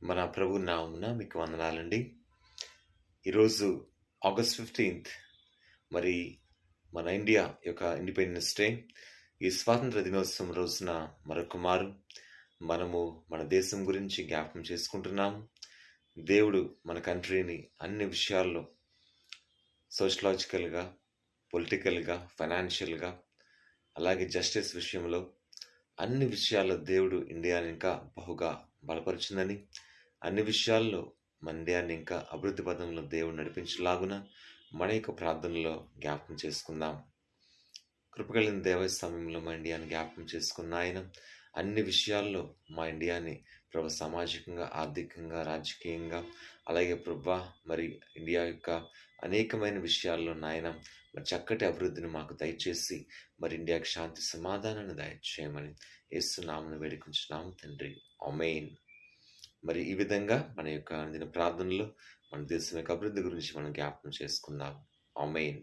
మన ప్రభు నామమున మీకు వందనాలండి. ఈరోజు ఆగస్ట్ 15th మరి మన ఇండియా యొక్క ఇండిపెండెన్స్ డే. ఈ స్వాతంత్ర దినోత్సవం రోజున మరొక మారు మనము మన దేశం గురించి జ్ఞాపకం చేసుకుంటున్నాము. దేవుడు మన కంట్రీని అన్ని విషయాల్లో సోషలాజికల్గా, పొలిటికల్గా, ఫైనాన్షియల్గా, అలాగే జస్టిస్ విషయంలో అన్ని విషయాల్లో దేవుడు ఇండియాని ఇంకా బహుగా బలపరుచుందని, అన్ని విషయాల్లో మన ఇండియాని ఇంకా అభివృద్ధి పదంలో దేవుడు నడిపించలాగున మన యొక్క ప్రార్థనలో జ్ఞాపకం చేసుకుందాం. కృపగలిగిన దేవ సమయంలో మా ఇండియాని జ్ఞాపకం చేసుకున్న ఆయన అన్ని విషయాల్లో మా ఇండియాని ప్రభు సామాజికంగా, ఆర్థికంగా, రాజకీయంగా, అలాగే ప్రభు మరి ఇండియా యొక్క అనేకమైన విషయాల్లో నాయన మరి చక్కటి అభివృద్ధిని మాకు దయచేసి మరి ఇండియాకి శాంతి సమాధానాన్ని దయచేయమని యేసు నామమున వేడుకుంటున్నాము తండ్రి, ఆమేన్. మరి ఈ విధంగా మన యొక్క దిన ప్రార్థనలో మన దేశం యొక్క అభివృద్ధి గురించి మనం జ్ఞాపకం చేసుకుందాం. ఆమేన్.